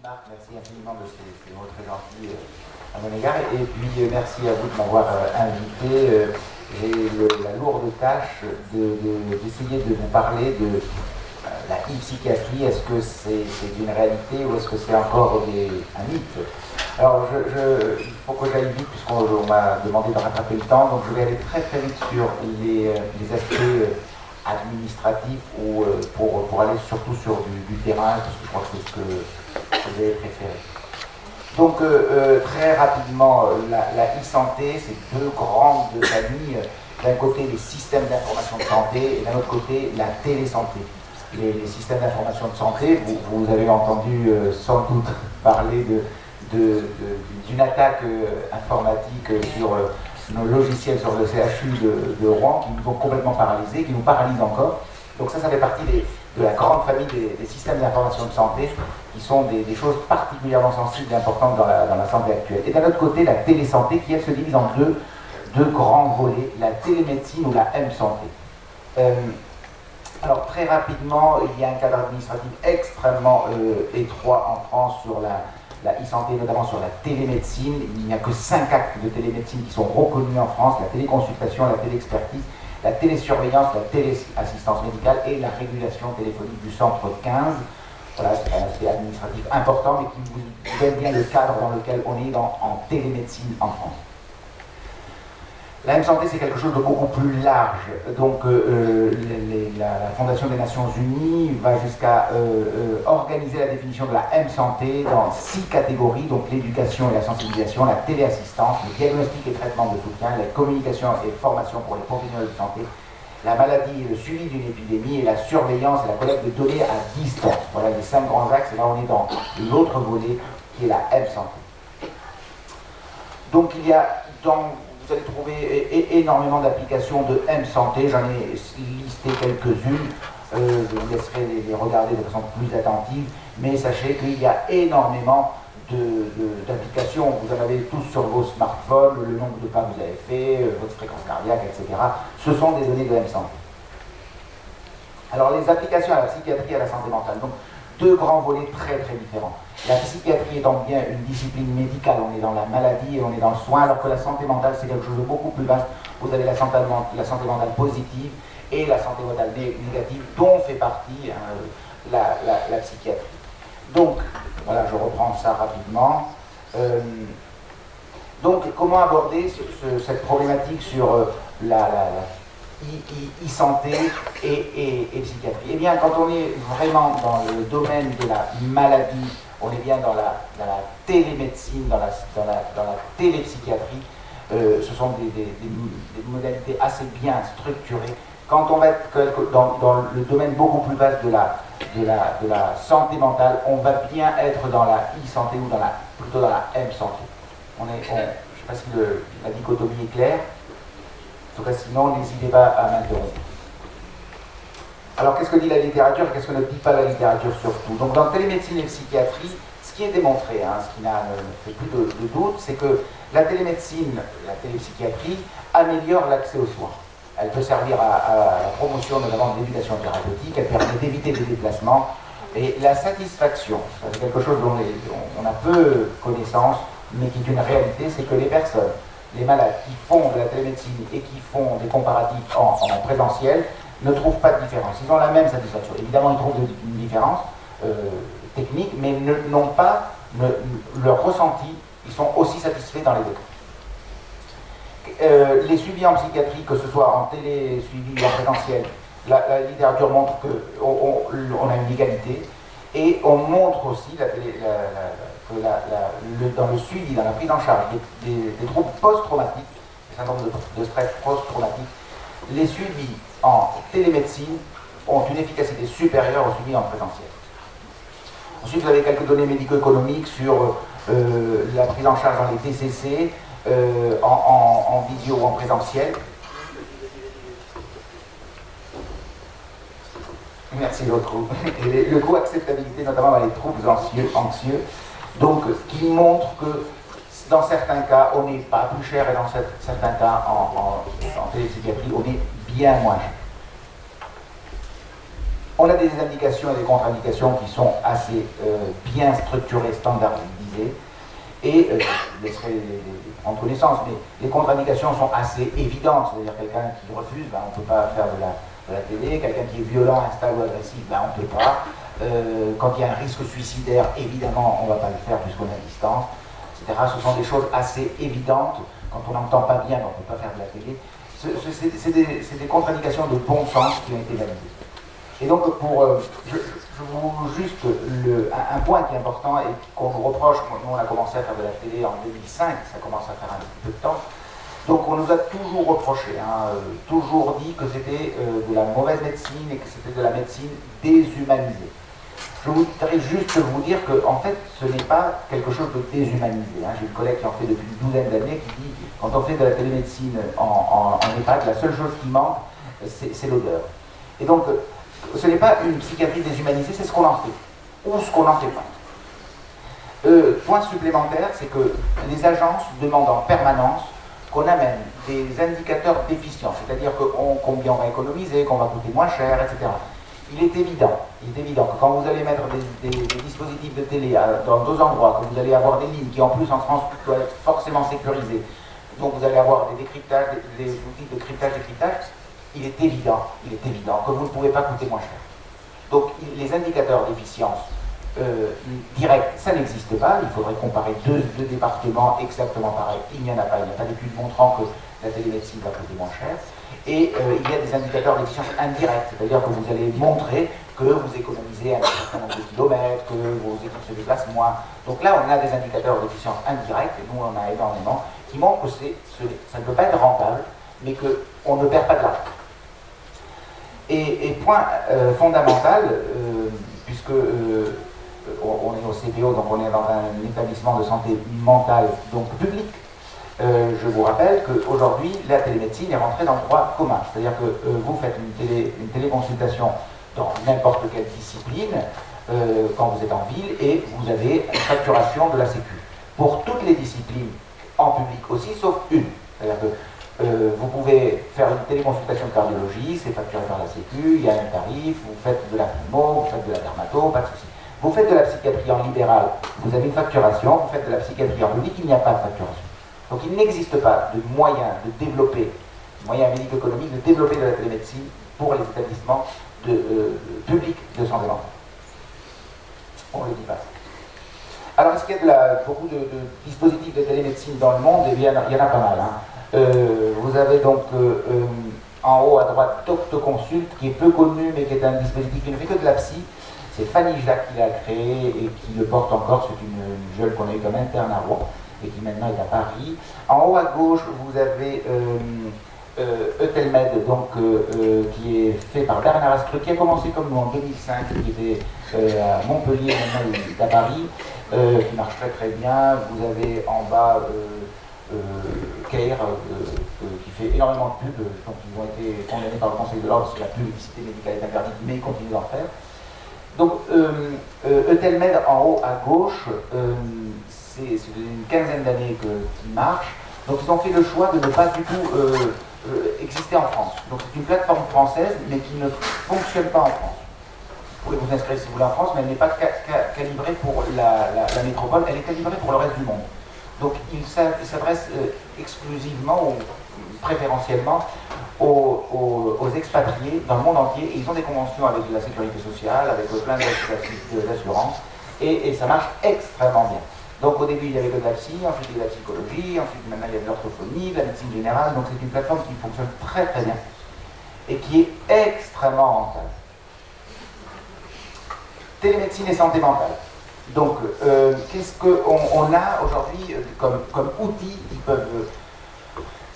Marc, merci infiniment de ces mots très gentils à mon égard. Et puis merci à vous de m'avoir invité. J'ai la lourde tâche d'essayer de vous parler de la e-psychiatrie. Est-ce que c'est une réalité ou est-ce que c'est encore un mythe? Alors il faut que j'aille vite puisqu'on m'a demandé de rattraper le temps, donc je vais aller très très vite sur les aspects administratif ou pour aller surtout sur du terrain, parce que je crois que c'est ce que vous avez préféré. Donc très rapidement, la e-santé, c'est deux grandes familles. D'un côté, les systèmes d'information de santé et d'un autre côté, la télésanté. Les systèmes d'information de santé, vous avez entendu sans doute parler d'une attaque informatique sur nos logiciels sur le CHU de Rouen qui nous ont complètement paralysés, qui nous paralysent encore. Donc ça fait partie de la grande famille des systèmes d'information de santé qui sont des choses particulièrement sensibles et importantes dans la santé actuelle. Et d'un autre côté, la télésanté qui, elle, se divise en deux grands volets, la télémédecine ou la M-santé. Alors très rapidement, il y a un cadre administratif extrêmement étroit en France sur la e-santé, notamment sur la télémédecine. Il n'y a que 5 actes de télémédecine qui sont reconnus en France: la téléconsultation, la téléexpertise, la télésurveillance, la téléassistance médicale et la régulation téléphonique du centre 15. Voilà, c'est un aspect administratif important, mais qui vous donne bien le cadre dans lequel on est en télémédecine en France. La M-santé, c'est quelque chose de beaucoup plus large. Donc, la Fondation des Nations Unies va jusqu'à organiser la définition de la M-santé dans 6 catégories, donc l'éducation et la sensibilisation, la téléassistance, le diagnostic et traitement de soutien, la communication et formation pour les professionnels de santé, la maladie et le suivi d'une épidémie, et la surveillance et la collecte de données à distance. Voilà les 5 grands axes, et là on est dans l'autre volet qui est la M-santé. Donc il y a vous allez trouver énormément d'applications de M-santé, j'en ai listé quelques-unes, je vous laisserai les regarder de façon plus attentive, mais sachez qu'il y a énormément d'applications. Vous en avez tous sur vos smartphones, le nombre de pas que vous avez fait, votre fréquence cardiaque, etc. Ce sont des données de M-santé. Alors les applications à la psychiatrie et à la santé mentale, donc deux grands volets très très différents. La psychiatrie étant bien une discipline médicale, on est dans la maladie et on est dans le soin, alors que la santé mentale c'est quelque chose de beaucoup plus vaste. Vous avez la santé mentale positive et la santé mentale négative, dont fait partie la psychiatrie. Donc, voilà, je reprends ça rapidement. Donc, comment aborder cette problématique sur la e-santé et psychiatrie? Eh bien, quand on est vraiment dans le domaine de la maladie, on est bien dans la télémédecine, dans la télépsychiatrie. Ce sont des modalités assez bien structurées. Quand on va être dans le domaine beaucoup plus vaste de la santé mentale, on va bien être dans la e-santé ou plutôt dans la M-santé. Je ne sais pas si la dichotomie est claire. En tout cas, sinon, n'hésitez pas à m'interrompre. Alors, qu'est-ce que dit la littérature et qu'est-ce que ne dit pas la littérature surtout? Donc, dans télémédecine et psychiatrie, ce qui est démontré, ce qui ne fait plus de doute, c'est que la télémédecine, la télépsychiatrie, améliore l'accès aux soins. Elle peut servir à la promotion notamment de l'éducation thérapeutique, elle permet d'éviter des déplacements. Et la satisfaction, c'est quelque chose dont on a peu connaissance, mais qui est une réalité, c'est que les personnes, les malades qui font de la télémédecine et qui font des comparatifs en présentiel ne trouvent pas de différence. Ils ont la même satisfaction. Évidemment, ils trouvent une différence technique, mais n'ont pas leur ressenti. Ils sont aussi satisfaits dans les deux. Les suivis en psychiatrie, que ce soit en télésuivi ou en présentiel, la littérature montre qu'on a une égalité, et on montre aussi que dans le suivi, dans la prise en charge des troubles post-traumatiques, des syndromes de stress post-traumatique, les suivis en télémédecine ont une efficacité supérieure aux suivis en présentiel. Ensuite, vous avez quelques données médico-économiques sur la prise en charge dans les TCC, en visio ou en présentiel. Merci beaucoup. Et le coût acceptabilité, notamment dans les troubles anxieux, donc qui montre que dans certains cas, on n'est pas plus cher et dans certains cas, en télépsychiatrie, on est bien moins cher. On a des indications et des contre-indications qui sont assez bien structurées, standardisées, et je laisserai les prendre connaissance, mais les contre-indications sont assez évidentes, c'est-à-dire quelqu'un qui refuse, ben, on ne peut pas faire de la télé, quelqu'un qui est violent, instable ou agressif, ben, on ne peut pas. Quand il y a un risque suicidaire, évidemment, on ne va pas le faire puisqu'on est à distance, etc. Ce sont des choses assez évidentes. Quand on n'entend pas bien, on ne peut pas faire de la télé. C'est des contre-indications de bon sens qui ont été validées. Et donc, je vous juste un point qui est important et qu'on nous reproche, nous on a commencé à faire de la télé en 2005, ça commence à faire un petit peu de temps, donc on nous a toujours reproché, toujours dit que c'était de la mauvaise médecine et que c'était de la médecine déshumanisée. Je voudrais juste vous dire que, en fait, ce n'est pas quelque chose de déshumanisé. J'ai une collègue qui en fait depuis une douzaine d'années qui dit, quand on fait de la télémédecine en EHPAD, la seule chose qui manque, c'est l'odeur. Et donc, ce n'est pas une psychiatrie déshumanisée, c'est ce qu'on en fait, ou ce qu'on n'en fait pas. Point supplémentaire, c'est que les agences demandent en permanence qu'on amène des indicateurs d'efficience, c'est-à-dire combien on va économiser, qu'on va coûter moins cher, etc. Il est évident que quand vous allez mettre des dispositifs de télé dans deux endroits, que vous allez avoir des lignes qui en plus en France doivent être forcément sécurisées, donc vous allez avoir des décryptages, des outils de cryptage, il est évident que vous ne pouvez pas coûter moins cher. Donc les indicateurs d'efficience directs, ça n'existe pas, il faudrait comparer deux départements exactement pareils, il n'y a pas d'études montrant que la télémédecine va coûter moins cher. Et il y a des indicateurs d'efficience indirects, c'est-à-dire que vous allez montrer que vous économisez un certain nombre de kilomètres, que vos équipes se déplacent moins. Donc là, on a des indicateurs d'efficience indirects, et nous on en a énormément, qui montrent que ça ne peut pas être rentable, mais qu'on ne perd pas de l'argent. Et point fondamental, puisque on est au CPO, donc on est dans un établissement de santé mentale, donc public, je vous rappelle qu'aujourd'hui, la télémédecine est rentrée dans le droit commun. C'est-à-dire que vous faites une téléconsultation dans n'importe quelle discipline, quand vous êtes en ville, et vous avez une facturation de la Sécu. Pour toutes les disciplines, en public aussi, sauf une. C'est-à-dire que vous pouvez faire une téléconsultation de cardiologie, c'est facturé par la Sécu, il y a un tarif, vous faites de la pneuma, vous faites de la dermato, pas de souci. Vous faites de la psychiatrie en libéral, vous avez une facturation, vous faites de la psychiatrie en public, il n'y a pas de facturation. Donc il n'existe pas de moyen de développer, moyen médico-économique de développer de la télémédecine pour les établissements publics de santé mentale. On ne le dit pas. Alors est-ce qu'il y a beaucoup de dispositifs de télémédecine dans le monde? Eh bien, il y en a pas mal. Vous avez donc en haut à droite Doctoconsult, qui est peu connu, mais qui est un dispositif qui ne fait que de la psy. C'est Fanny Jacques qui l'a créé et qui le porte encore. C'est une jeune qu'on a eu comme interne à Rouen et qui maintenant est à Paris. En haut à gauche, vous avez Eutelmed, donc, qui est fait par Bernard Astreux, qui a commencé comme nous en 2005, qui était à Montpellier, maintenant il est à Paris, qui marche très très bien. Vous avez en bas Care, qui fait énormément de pubs, donc ils ont été condamnés par le Conseil de l'Ordre parce que la publicité médicale est interdite, mais ils continuent d'en faire. Donc Eutelmed en haut à gauche, c'est une quinzaine d'années qu'il marche. Donc ils ont fait le choix de ne pas du tout exister en France. Donc c'est une plateforme française, mais qui ne fonctionne pas en France. Vous pouvez vous inscrire si vous voulez en France, mais elle n'est pas calibrée pour la métropole, elle est calibrée pour le reste du monde. Donc il s'adresse exclusivement ou préférentiellement aux expatriés dans le monde entier. Et ils ont des conventions avec la sécurité sociale, avec plein d'assurances, et ça marche extrêmement bien. Donc au début il y avait que de la psy, ensuite il y a de la psychologie, ensuite maintenant il y a de l'orthophonie, de la médecine générale, donc c'est une plateforme qui fonctionne très très bien et qui est extrêmement rentable. Télémédecine et santé mentale. Donc qu'est-ce qu'on a aujourd'hui comme outils qui peuvent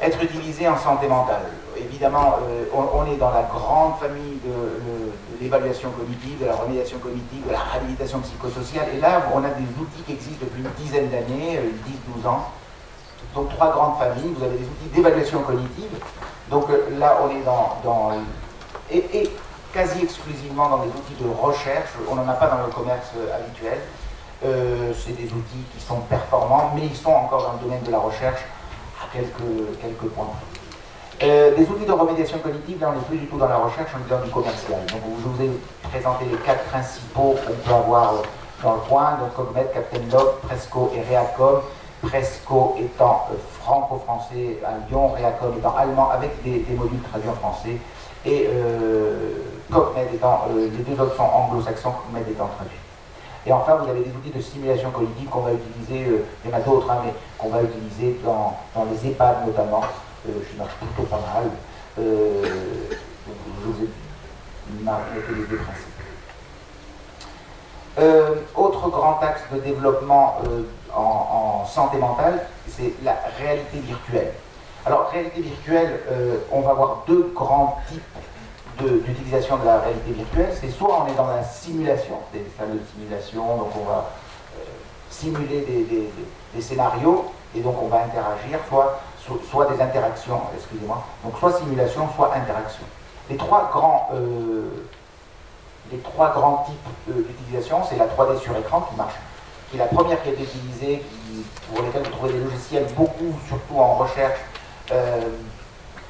être utilisés en santé mentale? Évidemment, on est dans la grande famille de l'évaluation cognitive, de la remédiation cognitive, de la réhabilitation psychosociale. Et là, on a des outils qui existent depuis une dizaine d'années, 10-12 ans. Donc, trois grandes familles. Vous avez des outils d'évaluation cognitive. Donc là, on est et quasi exclusivement dans des outils de recherche. On n'en a pas dans le commerce habituel. C'est des outils qui sont performants, mais ils sont encore dans le domaine de la recherche à quelques points. Des outils de remédiation cognitive, là on n'est plus du tout dans la recherche, on est dans du commercial. Donc je vous ai présenté les 4 principaux qu'on peut avoir dans le coin, donc Cogmed, Captain Log, Presco et Reacom. Presco étant franco-français à Lyon, Reacom étant allemand avec des modules traduits en français, et Cogmed étant, les deux autres sont anglo-saxons, Cogmed étant traduit. Et enfin, vous avez des outils de simulation cognitive qu'on va utiliser, il y en a d'autres, hein, mais qu'on va utiliser dans les EHPAD notamment, qui marchent plutôt pas mal. Je vous ai marqué les deux principes. Autre grand axe de développement en santé mentale, c'est la réalité virtuelle. Alors, réalité virtuelle, on va avoir 2 grands types d'utilisation de la réalité virtuelle. C'est soit on est dans la simulation, des salles de simulation, donc on va simuler des scénarios, et donc on va interagir, soit des interactions, excusez-moi, donc soit simulation, soit interaction. Les trois grands types d'utilisation, c'est la 3D sur écran qui marche, qui est la première qui a été utilisée, pour lesquelles vous trouvez des logiciels, beaucoup, surtout en recherche,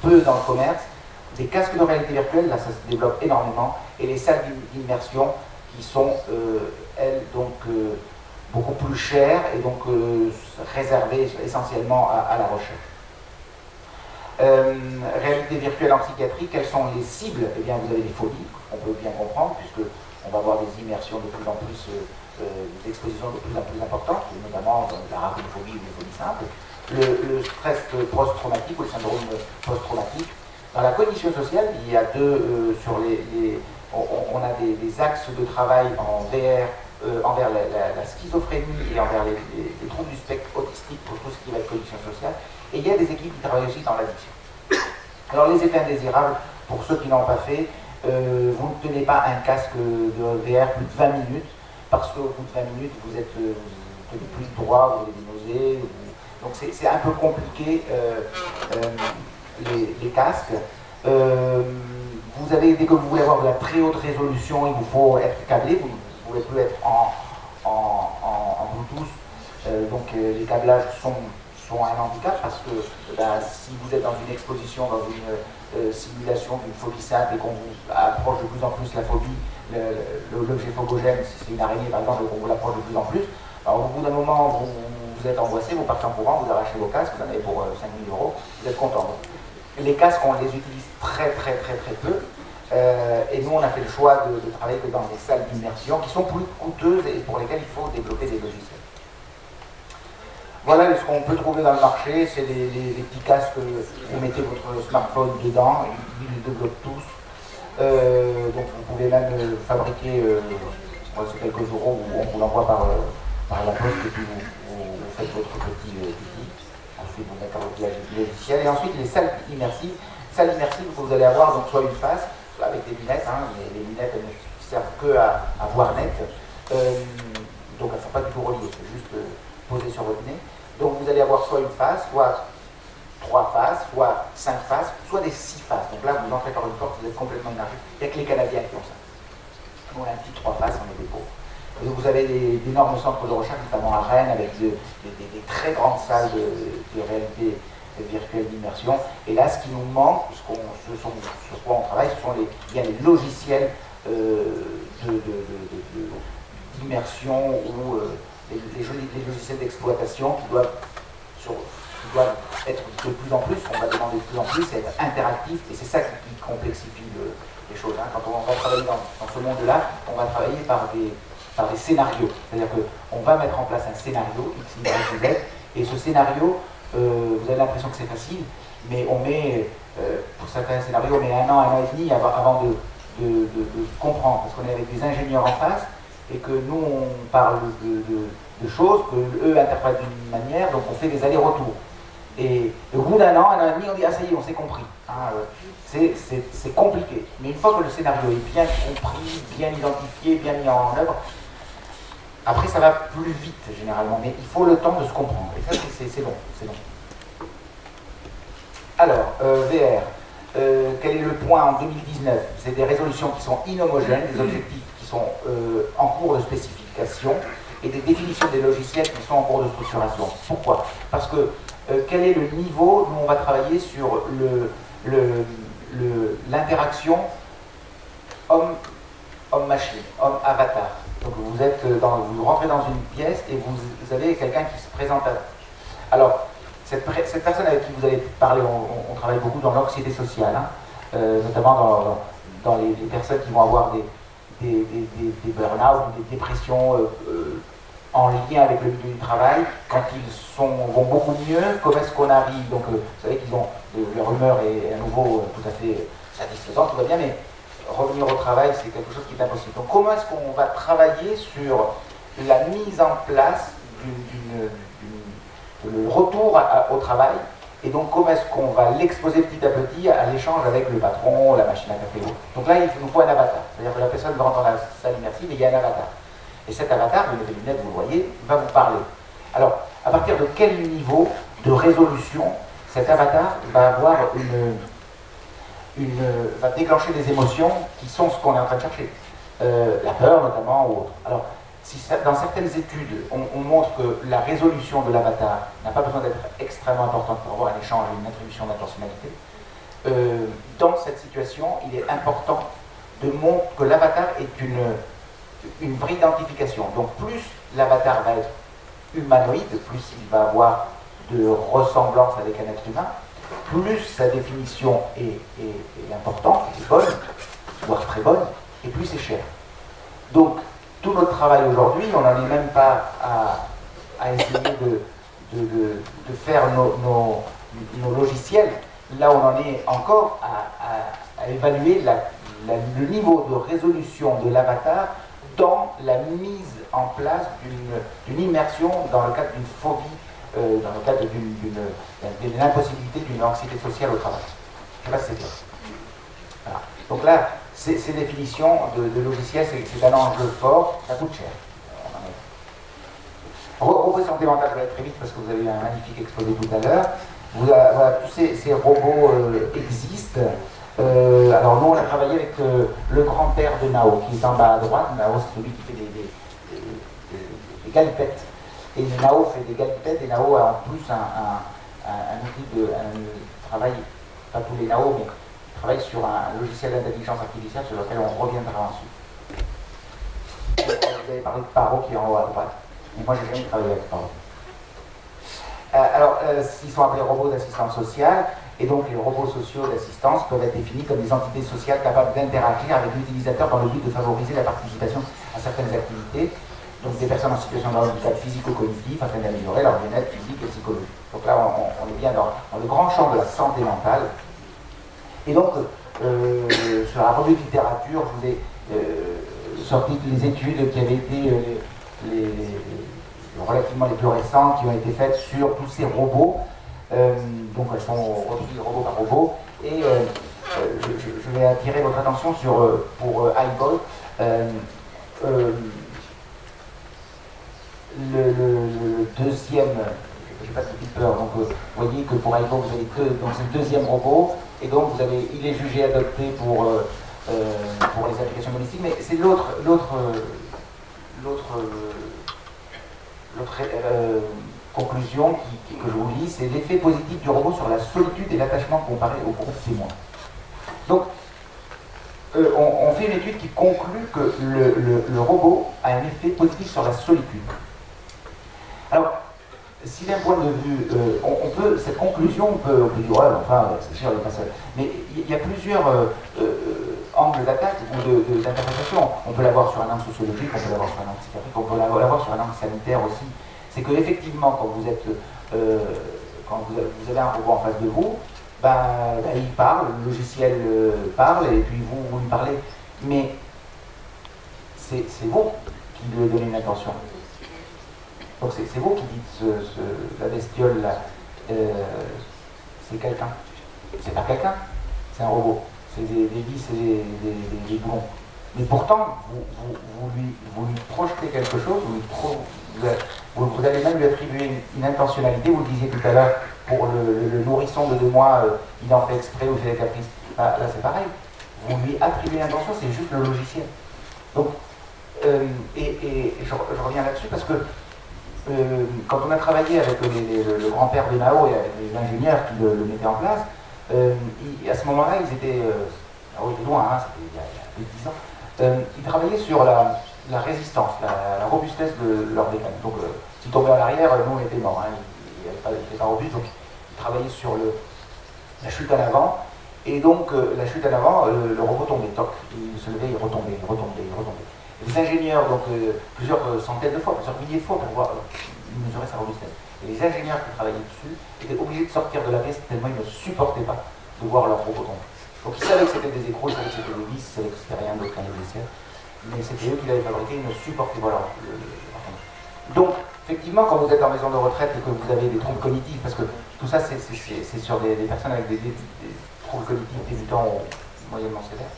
peu dans le commerce. Des casques de réalité virtuelle, là ça se développe énormément, et les salles d'immersion qui sont, elles, donc beaucoup plus chères et donc réservées essentiellement à la recherche. Réalité virtuelle en psychiatrie, quelles sont les cibles? Eh bien, vous avez les phobies, on peut bien comprendre, puisque on va avoir des immersions de plus en plus, des expositions de plus en plus importantes, notamment dans l'arachnophobie ou les phobies simples. Le stress post-traumatique ou le syndrome post-traumatique. Dans la cognition sociale, il y a on a des axes de travail en VR envers la schizophrénie et envers les troubles du spectre autistique pour tout ce qui va être cognition sociale. Et il y a des équipes qui travaillent aussi dans l'addiction. Alors les effets indésirables, pour ceux qui n'ont pas fait, vous ne tenez pas un casque de VR plus de 20 minutes, parce qu'au bout de 20 minutes, vous tenez plus droit, vous avez des nausées. Donc c'est un peu compliqué, les casques. Vous avez, dès que vous voulez avoir de la très haute résolution, il vous faut être câblé, vous ne pouvez plus être en Bluetooth. Donc les câblages sont un handicap, parce que si vous êtes dans une exposition, dans une simulation d'une phobie simple et qu'on vous approche de plus en plus la phobie, l'objet phobogène, si c'est une araignée par exemple, et qu'on vous l'approche de plus en plus, alors au bout d'un moment vous êtes angoissé, vous partez en courant, vous arrachez vos casques, vous en avez pour 5 000 €, vous êtes content. Les casques, on les utilise très peu, et nous on a fait le choix de travailler que dans des salles d'immersion qui sont plus coûteuses et pour lesquelles il faut développer des logiciels. Voilà ce qu'on peut trouver dans le marché, c'est les petits casques, vous mettez votre smartphone dedans, ils le développent tous. Donc vous pouvez même fabriquer, c'est quelques euros, on vous l'envoie par la poste, et puis vous faites votre petit outil. Ensuite vous mettez votre logiciel. Et ensuite les salles immersives. Salles immersives, vous allez avoir donc soit une face, soit avec des lunettes, hein, les lunettes elles ne servent que à voir net. Donc elles ne sont pas du tout reliées, c'est juste posé sur votre nez. Donc vous allez avoir soit une face, soit 3 faces, soit 5 faces, soit des 6 faces. Donc là, vous entrez par une porte, vous êtes complètement immergé. Il n'y a que les Canadiens qui ont ça. Nous, on a un petit 3 faces, on est des pauvres. Et donc vous avez d'énormes centres de recherche, notamment à Rennes, avec des très grandes salles de réalité virtuelle d'immersion. Et là, ce qui nous manque, sur quoi on travaille, il y a les logiciels d'immersion ou les logiciels d'exploitation qui doivent être de plus en plus, on va demander de plus en plus, c'est être interactif, et c'est ça qui complexifie les choses. Hein. Quand on va travailler dans ce monde-là, on va travailler par des scénarios. C'est-à-dire qu'on va mettre en place un scénario, X, Y, Z, et ce scénario, vous avez l'impression que c'est facile, mais on met, pour certains scénarios, on met 1 an et demi avant de comprendre, parce qu'on est avec des ingénieurs en face, et que nous, on parle de choses que eux interprètent d'une manière, donc on fait des allers-retours. Et au bout d'un an et demi, on dit « Ah, ça y est, on s'est compris. Hein, » c'est compliqué. Mais une fois que le scénario est bien compris, bien identifié, bien mis en œuvre, après ça va plus vite généralement, mais il faut le temps de se comprendre. Et ça, c'est long, c'est long. Alors, VR. Quel est le point en 2019? C'est des résolutions qui sont inhomogènes, des objectifs qui sont en cours de spécification, et des définitions des logiciels qui sont en cours de structuration. Pourquoi? Parce que quel est le niveau? Nous, on va travailler sur l'interaction homme-machine, homme-avatar. Donc vous rentrez dans une pièce et vous avez quelqu'un qui se présente à vous. Alors, cette personne avec qui vous allez parler, on travaille beaucoup dans l'anxiété sociale, hein, notamment dans les personnes qui vont avoir des burn-out ou des dépressions en lien avec le milieu du travail, quand ils vont beaucoup mieux, comment est-ce qu'on arrive, donc vous savez qu'ils ont, leur humeur est à nouveau tout à fait satisfaisante, tout va bien, mais revenir au travail, c'est quelque chose qui est impossible. Donc comment est-ce qu'on va travailler sur la mise en place le retour au travail, et donc comment est-ce qu'on va l'exposer petit à petit à l'échange avec le patron, la machine à café ou autre. Donc là, il nous faut un avatar, c'est-à-dire que la personne rentre dans la salle immersive et il y a un avatar. Et cet avatar, vous avez les lunettes, vous le voyez, va vous parler. Alors, à partir de quel niveau de résolution cet avatar va avoir va déclencher des émotions qui sont ce qu'on est en train de chercher. La peur notamment ou autre. Alors, dans certaines études, on montre que la résolution de l'avatar n'a pas besoin d'être extrêmement importante pour avoir un échange et une attribution d'intentionnalité. Dans cette situation, il est important de montrer que l'avatar est une vraie identification. Donc plus l'avatar va être humanoïde, plus il va avoir de ressemblance avec un être humain, plus sa définition est importante, est bonne, voire très bonne, et plus c'est cher. Donc tout notre travail aujourd'hui, on n'en est même pas à essayer de faire nos logiciels. Là, on en est encore à évaluer le niveau de résolution de l'avatar dans la mise en place d'une immersion dans le cadre d'une phobie, dans le cadre d'une impossibilité d'une anxiété sociale au travail. Je ne sais pas si c'est clair. Voilà. Donc là, ces définitions de logiciels, c'est un enjeu fort, ça coûte cher. Robot santé mentale, je vais aller très vite parce que vous avez eu un magnifique exposé tout à l'heure. Voilà, tous ces robots existent. Alors nous, on a travaillé avec le grand-père de Nao, qui est en bas à droite. Nao, c'est celui qui fait des galipettes. Et Nao fait des galipettes, et Nao a en plus un outil de travail, pas tous les Nao, mais travaille sur un logiciel d'intelligence artificielle sur lequel on reviendra ensuite. Vous avez parlé de Paro qui est en haut à droite, mais moi j'ai jamais travaillé avec Paro. Alors, ils sont appelés robots d'assistance sociale, et donc les robots sociaux d'assistance peuvent être définis comme des entités sociales capables d'interagir avec l'utilisateur dans le but de favoriser la participation à certaines activités, donc des personnes en situation de handicap physico-cognitif afin d'améliorer leur bien-être physique et psychologique. Donc là, on est bien dans le grand champ de la santé mentale. Et donc, sur la revue de littérature, je vous ai sorti les études qui avaient été relativement les plus récentes, qui ont été faites sur tous ces robots. Donc elles sont reprises robot par robot. Et je vais attirer votre attention pour iBot. Le deuxième, je n'ai pas de petite peur, donc vous voyez que pour iBot, vous avez donc c'est le deuxième robot. Et donc il est jugé adopté pour les applications domestiques, mais c'est l'autre conclusion que je vous lis, c'est l'effet positif du robot sur la solitude et l'attachement comparé au groupe témoin. Donc on fait une étude qui conclut que le robot a un effet positif sur la solitude. Alors, si d'un point de vue, cette conclusion, on peut dire, ouais, enfin, c'est sûr, il n'est pas seul. Mais il y a plusieurs angles d'attaque ou d'interprétation. On peut l'avoir sur un angle sociologique, on peut l'avoir sur un angle psychiatrique, on peut l'avoir sur un angle sanitaire aussi. C'est qu'effectivement, quand vous avez un robot en face de vous, il parle, le logiciel parle, et puis vous lui parlez. Mais c'est vous qui lui donnez une intention. Donc c'est vous qui dites la bestiole là, c'est quelqu'un. C'est pas quelqu'un, c'est un robot. C'est des vis et des boulons. Mais pourtant, vous lui projetez quelque chose, vous allez même lui attribuer une intentionnalité. Vous le disiez tout à l'heure, pour le nourrisson de 2 mois, il en fait exprès ou il fait des caprices. Là c'est pareil. Vous lui attribuez une intention, c'est juste le logiciel. Donc, je reviens là-dessus parce que quand on a travaillé avec le grand-père de Mao et avec les ingénieurs qui le mettaient en place, À ce moment-là, ils étaient loin, hein, c'était il y a plus de 10 ans. Ils travaillaient sur la résistance, la robustesse de leur bécane. Donc, s'ils tombaient en arrière, nous on était morts. Hein, ils n'étaient pas robustes, donc ils travaillaient sur la chute en avant. Et donc, la chute en avant, le robot tombait, toc, il se levait, il retombait, il retombait, il retombait. Et les ingénieurs, donc plusieurs centaines de fois, plusieurs milliers de fois pour pouvoir mesurer sa robustesse. Et les ingénieurs qui travaillaient dessus étaient obligés de sortir de la pièce tellement ils ne supportaient pas de voir leur robot tomber. Donc ils savaient que c'était des écrous, ils savaient que c'était des vis, ils savaient que c'était rien d'autre qu'un logiciel, mais c'était eux qui l'avaient fabriqué, ils ne supportaient pas leur tomber. Donc, effectivement, quand vous êtes en maison de retraite et que vous avez des troubles cognitifs, parce que tout ça c'est sur des personnes avec des troubles cognitifs débutants ou moyennement sévères,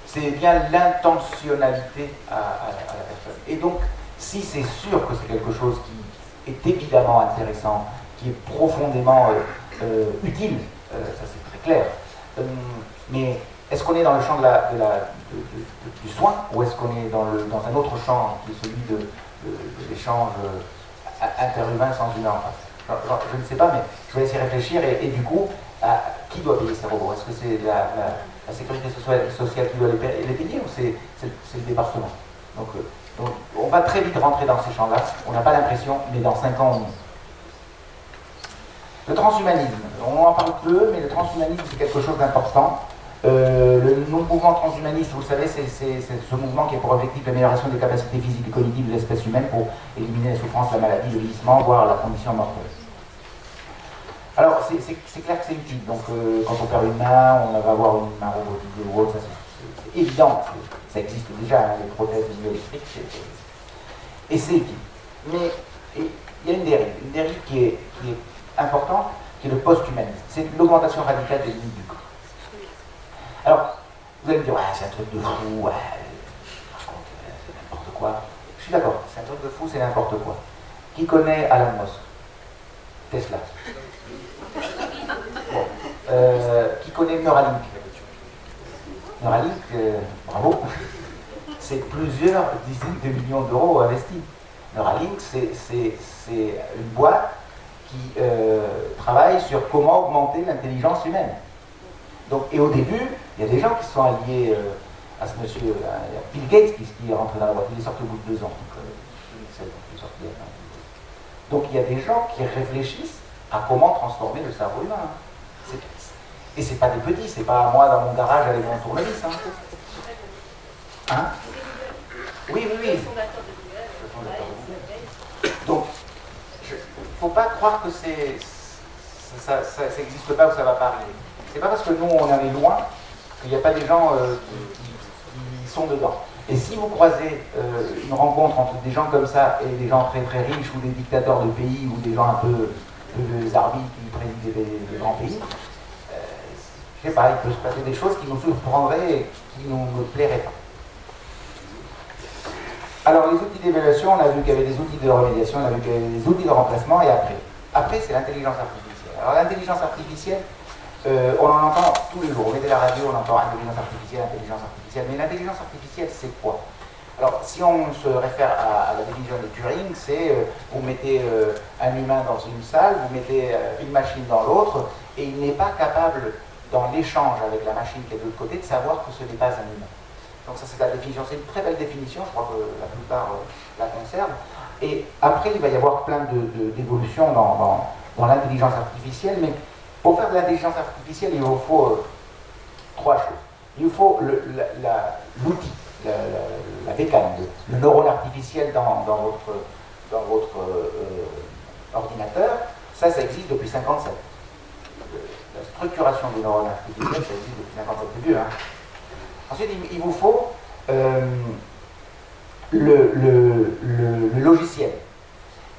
c'est bien l'intentionnalité à la personne. Et donc, si c'est sûr que c'est quelque chose qui est évidemment intéressant, qui est profondément utile, ça c'est très clair, mais est-ce qu'on est dans le champ du soin, ou est-ce qu'on est dans un autre champ qui est celui de l'échange interhumain sans humain? Je ne sais pas, mais je vais essayer de réfléchir, et du coup, qui doit payer ces robots? Est-ce que c'est la sécurité sociale qui doit les payer, ou c'est le département? Donc, on va très vite rentrer dans ces champs-là, on n'a pas l'impression, mais dans 5 ans, on y est. Le transhumanisme, on en parle peu, mais le transhumanisme c'est quelque chose d'important. Le mouvement transhumaniste, vous le savez, c'est ce mouvement qui a pour objectif l'amélioration des capacités physiques et cognitives de l'espèce humaine pour éliminer la souffrance, la maladie, le vieillissement, voire la condition mortelle. Alors, c'est clair que c'est utile. Donc, quand on perd une main, on va avoir une main robotisée ou autre, ça c'est évident. Ça existe déjà, hein, les prothèses bioélectriques, et c'est utile. Mais il y a une dérive qui est importante, qui est le post-humanisme. C'est l'augmentation radicale des limites du corps. Alors, vous allez me dire, ouais, c'est un truc de fou, ouais, par contre, c'est n'importe quoi. Je suis d'accord, c'est un truc de fou, c'est n'importe quoi. Qui connaît Elon Musk? Tesla. Bon. Qui connaît Neuralink? Neuralink, bravo, c'est plusieurs dizaines de millions d'euros investis. Neuralink, c'est une boîte qui travaille sur comment augmenter l'intelligence humaine. Donc, et au début, il y a des gens qui sont alliés à ce monsieur, Bill Gates qui est rentré dans la boîte, il est sorti au bout de 2 ans, donc 2007, il est sorti. Donc il y a des gens qui réfléchissent à comment transformer le cerveau humain. Et c'est pas des petits, c'est pas moi dans mon garage avec mon tournevis. Hein? Oui. Donc, il ne faut pas croire que ça n'existe pas ou ça ne va pas arriver. C'est pas parce que nous on est loin qu'il n'y a pas des gens qui sont dedans. Et si vous croisez une rencontre entre des gens comme ça et des gens très très riches ou des dictateurs de pays ou des gens un peu arbitres qui président des grands pays, je ne sais pas, il peut se passer des choses qui nous surprendraient et qui ne nous plairaient pas. Alors les outils d'évaluation, on a vu qu'il y avait des outils de remédiation, on a vu qu'il y avait des outils de remplacement, et après c'est l'intelligence artificielle. Alors l'intelligence artificielle, on en entend tous les jours. On met de la radio, on entend intelligence artificielle, mais l'intelligence artificielle, c'est quoi? Alors, si on se réfère à la définition de Turing, c'est vous mettez un humain dans une salle, vous mettez une machine dans l'autre, et il n'est pas capable, dans l'échange avec la machine qui est de l'autre côté, de savoir que ce n'est pas un humain. Donc ça, c'est la définition. C'est une très belle définition, je crois que la plupart la conservent. Et après, il va y avoir plein d'évolutions dans l'intelligence artificielle, mais pour faire de l'intelligence artificielle, il vous faut 3 choses. Il vous faut l'outil, la bécane, le neurone artificiel dans votre ordinateur. Ça existe depuis 1957. La structuration du neurone artificiel, ça existe depuis 1957, c'est vieux. Hein. Ensuite, il vous faut le logiciel.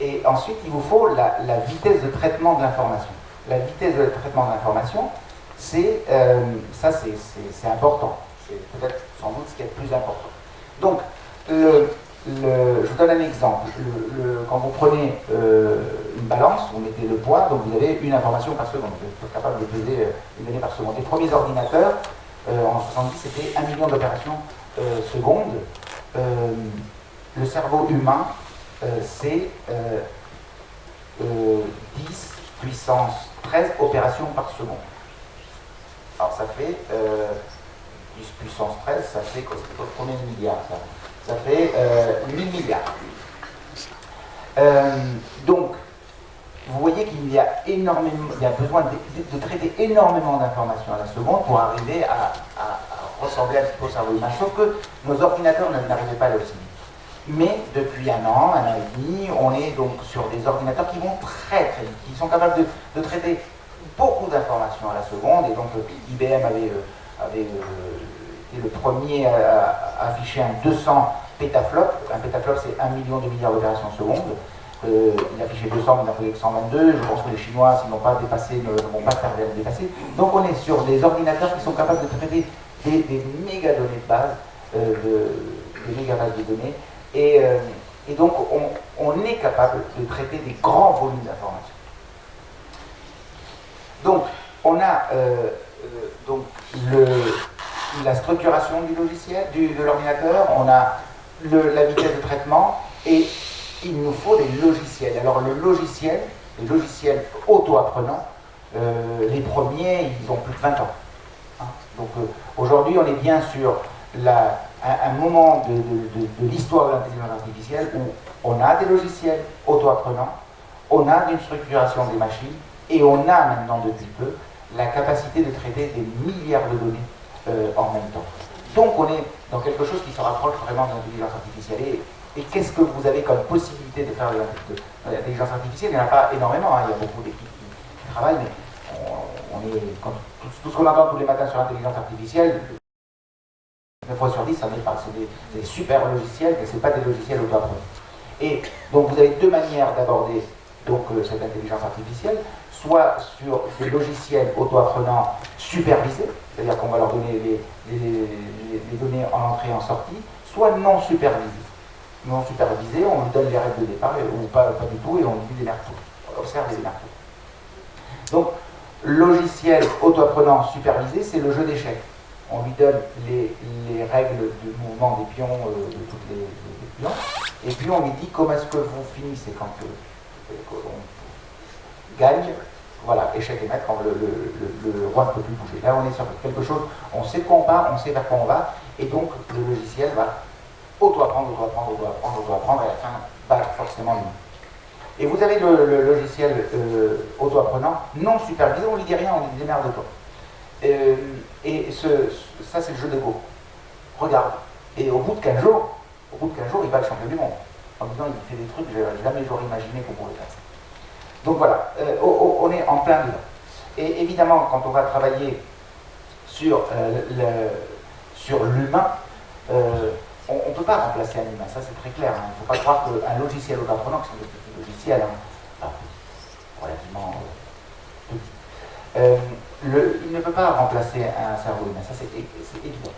Et ensuite, il vous faut la vitesse de traitement de l'information. La vitesse de traitement de l'information, c'est important. C'est peut-être sans doute ce qui est le plus important. Donc, je vous donne un exemple. Quand vous prenez une balance, vous mettez le poids, donc vous avez une information par seconde. Vous êtes capable de peser une donnée par seconde. Les premiers ordinateurs, en 70, c'était 1 million d'opérations secondes. Le cerveau humain, c'est 10 puissance 13 opérations par seconde. Alors ça fait 10 puissance 13, ça fait combien de milliards ça? Ça fait 1000 milliards. Donc, vous voyez qu'il y a besoin de traiter énormément d'informations à la seconde pour arriver à ressembler un petit peu au cerveau humain. Sauf que nos ordinateurs n'arrivaient pas là aussi vite. Mais depuis un an et demi, on est donc sur des ordinateurs qui vont très très vite, qui sont capables de traiter beaucoup d'informations à la seconde. Et donc IBM avait été le premier à afficher un 200 pétaflops. Un pétaflop, c'est 1 million de milliards d'opérations secondes. Il affichait 200, mais il n'en fallait que 122. Je pense que les Chinois, s'ils n'ont pas dépassé, ne vont pas tarder à le dépasser. Donc on est sur des ordinateurs qui sont capables de traiter des méga données de base, des méga bases de données. Et donc on est capable de traiter des grands volumes d'informations. Donc on a donc la structuration du logiciel, de l'ordinateur, on a la vitesse de traitement, et il nous faut des logiciels. Alors les logiciels auto-apprenants, les premiers, ils ont plus de 20 ans. Hein. Donc aujourd'hui, on est bien sur un moment de l'histoire de l'intelligence artificielle où on a des logiciels auto-apprenants, on a une structuration des machines, et on a maintenant depuis peu la capacité de traiter des milliards de données en même temps. Donc on est dans quelque chose qui se rapproche vraiment de l'intelligence artificielle. Et qu'est-ce que vous avez comme possibilité de faire de l'intelligence artificielle? Il n'y en a pas énormément, hein. Il y a beaucoup d'équipes qui travaillent, mais tout ce qu'on entend tous les matins sur l'intelligence artificielle, 9 fois sur 10, ça n'est pas. C'est des super logiciels, mais ce n'est pas des logiciels auto-apprenants. Et donc vous avez deux manières d'aborder cette intelligence artificielle, soit sur des logiciels auto-apprenants supervisés, c'est-à-dire qu'on va leur donner les données en entrée et en sortie, soit non supervisés. Non supervisés, on lui donne les règles de départ, ou pas du tout, et on lui démerde-toi. On observe et démerde-toi. Donc, logiciel auto-apprenant supervisé, c'est le jeu d'échecs. On lui donne les règles du mouvement des pions, de tous les pions, et puis on lui dit comment est-ce que vous finissez quand on gagne. Voilà, échec et maître, quand le roi ne peut plus bouger. Là, on est sur quelque chose, on sait de quoi on part, on sait vers quoi on va, et donc le logiciel va auto-apprendre, et à la fin, va forcément lui. Et vous avez le logiciel auto-apprenant non supervisé, on ne lui dit rien, on lui dit démerde-toi. Et ça, c'est le jeu de Go. Regarde. Et au bout de 15 jours, il bat le champion du monde. En disant, il fait des trucs que jamais j'aurais imaginé qu'on pourrait faire ça. Donc voilà, on est en plein dedans. Et évidemment, quand on va travailler sur l'humain, on ne peut pas remplacer un humain, ça c'est très clair. Il ne faut pas croire qu'un logiciel auto-apprenant, qui sont des petits logiciels, relativement petits, il ne peut pas remplacer un cerveau humain, ça c'est évident.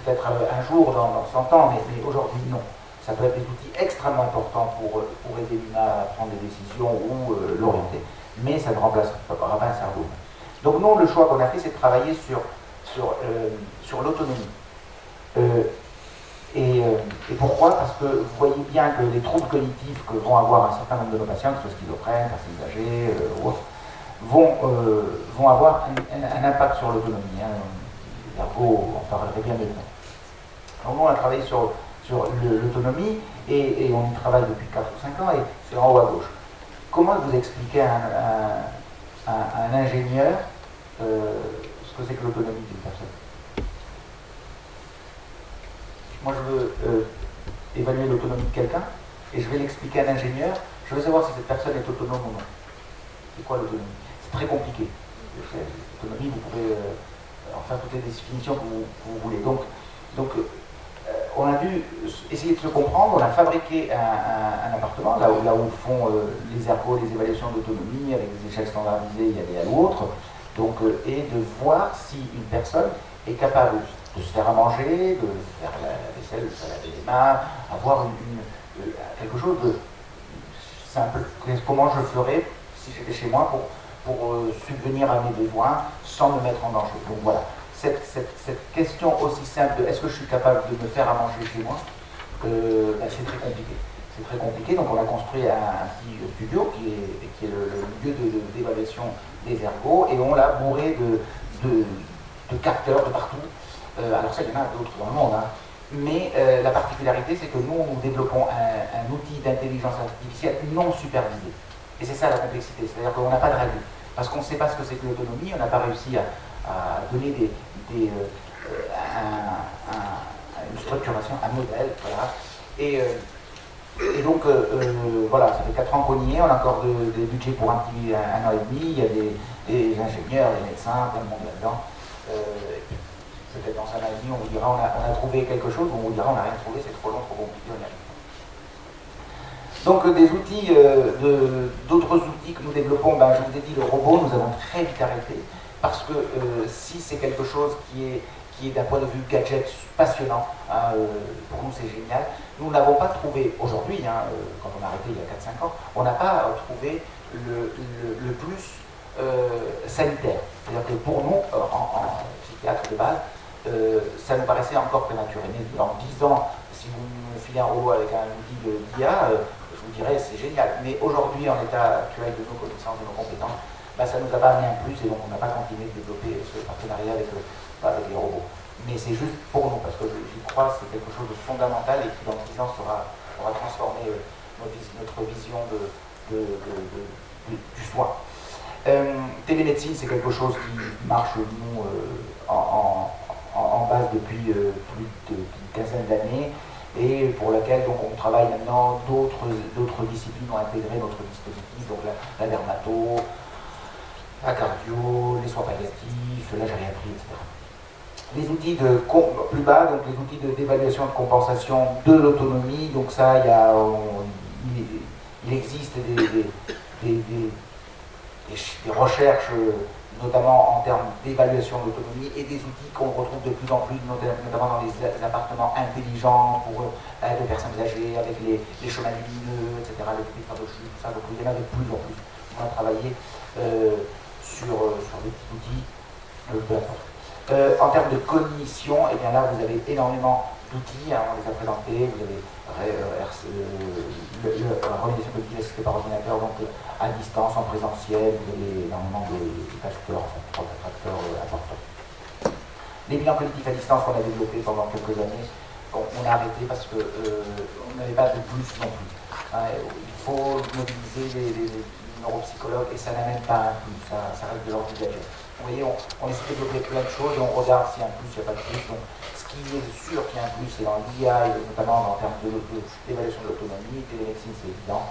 Peut-être un jour, dans 100 ans, mais aujourd'hui non. Ça peut être des outils extrêmement importants pour aider l'humain à prendre des décisions ou l'orienter. Mais ça ne remplacera pas un cerveau humain. Donc nous, le choix qu'on a fait, c'est de travailler sur l'autonomie. Et pourquoi? Parce que vous voyez bien que les troubles cognitifs que vont avoir un certain nombre de nos patients, que ce soit schizophrènes, personnes âgées ou autres, vont avoir un impact sur l'autonomie. L'ergo en parlerait bien mieux. Donc nous, on a travaillé sur l'autonomie et on y travaille depuis 4 ou 5 ans, et c'est en haut à gauche. Comment vous expliquez à un ingénieur ce que c'est que l'autonomie d'une personne? Moi, je veux évaluer l'autonomie de quelqu'un et je vais l'expliquer à un ingénieur. Je veux savoir si cette personne est autonome ou non. C'est quoi l'autonomie? C'est très compliqué. L'autonomie, vous pouvez en faire toutes les définitions que vous voulez. Donc on a dû essayer de se comprendre. On a fabriqué un appartement, là où font les ergos, les évaluations d'autonomie, avec des échelles standardisées, il y a des ou autres. Donc, et de voir si une personne est capable de se faire à manger, de faire la vaisselle, de se laver les mains, avoir quelque chose de simple. Comment je ferais si j'étais chez moi pour subvenir à mes besoins sans me mettre en danger. Donc voilà, cette question aussi simple de est-ce que je suis capable de me faire à manger chez moi, c'est très compliqué. c'est très compliqué, donc on a construit un petit studio qui est le lieu d'évaluation des ergots, et on l'a bourré de capteurs de partout. Alors ça, il y en a d'autres dans le monde, hein. Mais la particularité, c'est que nous développons un outil d'intelligence artificielle non supervisé. Et c'est ça la complexité, c'est-à-dire qu'on n'a pas de règles. Parce qu'on ne sait pas ce que c'est que l'autonomie, on n'a pas réussi à donner une structuration, un modèle, voilà. Et donc, voilà, ça fait 4 ans qu'on y est, on a encore des budgets pour un an et demi, il y a des ingénieurs, des médecins, plein de monde là-dedans. Peut-être dans un an et demi, on vous dira on a trouvé quelque chose, on vous dira on n'a rien trouvé, c'est trop long, trop compliqué, on y arrive. Donc des outils, d'autres outils que nous développons, ben, je vous ai dit le robot, nous avons très vite arrêté, parce que si c'est quelque chose qui est d'un point de vue gadget passionnant, hein, pour nous c'est génial, nous n'avons pas trouvé, aujourd'hui, hein, quand on a arrêté il y a 4-5 ans, on n'a pas trouvé le plus sanitaire. C'est-à-dire que pour nous, en psychiatre de base, ça nous paraissait encore prématuré. Mais dans 10 ans, si vous me filez un robot avec un outil d'IA, je vous dirais c'est génial. Mais aujourd'hui, en l'état actuel de nos connaissances, de nos compétences, bah, ça ne nous a pas amené un plus et donc on n'a pas continué de développer ce partenariat avec les robots. Mais c'est juste pour nous, parce que j'y crois, c'est quelque chose de fondamental et qui dans 10 ans aura transformé notre vision du soin. Télémédecine, c'est quelque chose qui marche, nous, en base depuis plus d'une quinzaine d'années et pour laquelle donc, on travaille maintenant, d'autres disciplines ont intégré notre dispositif, donc la dermato, la cardio, les soins palliatifs, la gériatrie, etc. Les outils plus bas, donc les outils d'évaluation et de compensation de l'autonomie, donc ça, il existe des recherches, notamment en termes d'évaluation de l'autonomie, et des outils qu'on retrouve de plus en plus, notamment dans les appartements intelligents pour les personnes âgées, avec les chemins lumineux, etc., les détecteurs de chute, tout ça. Donc il y en a de plus en plus. On a travaillé sur des petits outils, peu importe. En termes de cognition, et bien là vous avez énormément d'outils, hein, on les a présentés, vous avez l'organisation cognitive assistée par ordinateur, donc à distance, en présentiel, vous avez énormément de facteurs, importants. Les bilans cognitifs à distance qu'on a développés pendant quelques années, on a arrêté parce qu'on n'avait pas de plus non plus. Hein, il faut mobiliser les neuropsychologues et ça n'amène pas un plus, ça reste de l'ordre du gadget. Vous voyez, on essaie de développer plein de choses et on regarde s'il y a un plus, s'il n'y a pas de plus. Donc, ce qui est sûr qu'il y a un plus, c'est dans l'IA, et notamment en termes d'évaluation de l'autonomie, télémédecine, c'est évident.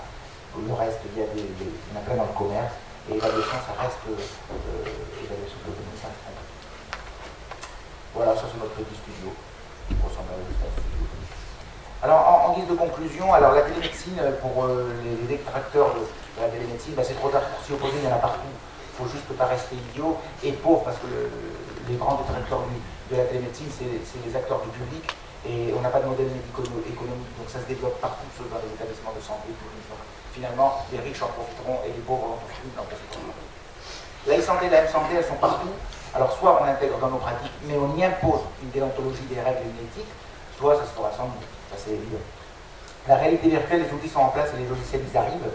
Le reste, il y en a plein dans le commerce. Et évaluation, ça reste évaluation de l'autonomie, ça reste important. Voilà, ça c'est notre petit studio. Il ressemble à un studio. Alors, en guise de conclusion, alors la télémédecine, pour les détracteurs de la télémédecine, bah, c'est trop tard pour s'y opposer, il y en a partout. Il ne faut juste pas rester idiot et pauvre, parce que les grands détracteurs de la télémédecine, c'est les acteurs du public et on n'a pas de modèle médico-économique, donc ça se développe partout dans les établissements de santé publics. Donc, finalement, les riches en profiteront et les pauvres en profiteront. La e-santé et la m-santé, elles sont partout. Alors soit on intègre dans nos pratiques, mais on y impose une déontologie, des règles et une éthique, soit ça se fera sans nous, ça c'est évident. La réalité virtuelle, les outils sont en place et les logiciels ils arrivent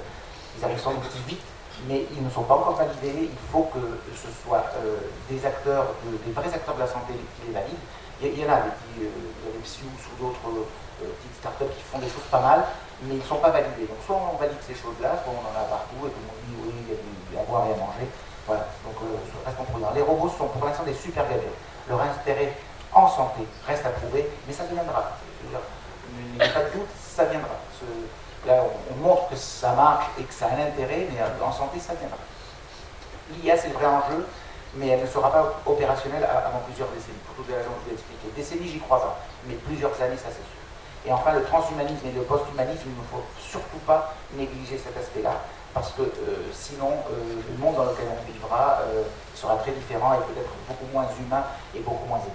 sans doute vite, mais ils ne sont pas encore validés. Il faut que ce soit des vrais acteurs de la santé qui les valident. Il y en a des Psious ou d'autres petites startups qui font des choses pas mal, mais ils ne sont pas validés. Donc soit on valide ces choses-là, soit on en a partout et tout le monde dit oui, il y a à boire et à manger. Voilà, donc restons prudents. Les robots sont pour l'instant des super gadgets. Leur intérêt en santé reste à prouver, mais ça viendra. Il n'y a pas de doute, ça viendra. Là, on montre que ça marche et que ça a un intérêt, mais en santé, ça viendra. L'IA, c'est le vrai enjeu, mais elle ne sera pas opérationnelle avant plusieurs décennies, pour toutes les raisons que je vous ai expliquées. Décennies, j'y crois pas, mais plusieurs années, ça c'est sûr. Et enfin, le transhumanisme et le post-humanisme, il ne faut surtout pas négliger cet aspect-là, parce que sinon, le monde dans lequel on vivra sera très différent et peut-être beaucoup moins humain et beaucoup moins éthique.